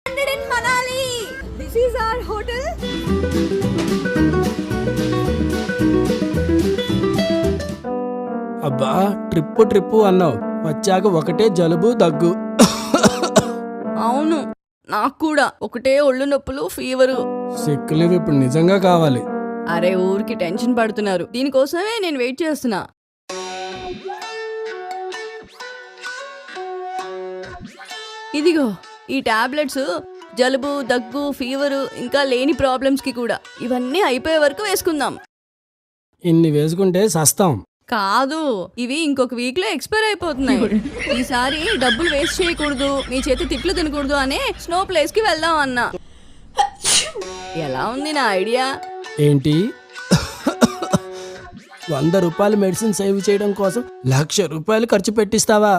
in Manali. This is our hotel. అబ్బా trip అన్నావు, వచ్చాక ఒకటే జలుబు దగ్గు. అవును, నాకు కూడా ఒకటే ఒళ్ళు నొప్పులు, ఫీవరు. సిక్ లీవ్ ఇప్పుడు నిజంగా కావాలి. అరే ఊరికి టెన్షన్ పడుతున్నారు, దీనికోసమే నేను వెయిట్ చేస్తున్నా. ఇదిగో ఈ టాబ్లెట్స్ జలుబు, దగ్గు, ఫీవరు, ఇంకా లేని ప్రాబ్లమ్స్ కి కూడా. ఇవన్నీ అయిపోయే వరకు వేసుకుందాం. ఇన్ని వేసుకుంటే సస్తాం. కాదు, ఇవి ఇంకొక వీక్ లో ఎక్స్పైర్ అయిపోతున్నాయి. ఈసారి డబ్బులు వేస్ట్ చేయకూడదు, మీ చేతి తిట్లు తినకూడదు అనే స్నో ప్లేస్ కి వెళ్దాం అన్నా. ఎలా ఉంది నా ఐడియా? ఏంటి 100 రూపాయలు మెడిసిన్ సేవ్ చేయడం కోసం 1,00,000 రూపాయలు ఖర్చు పెట్టిస్తావా?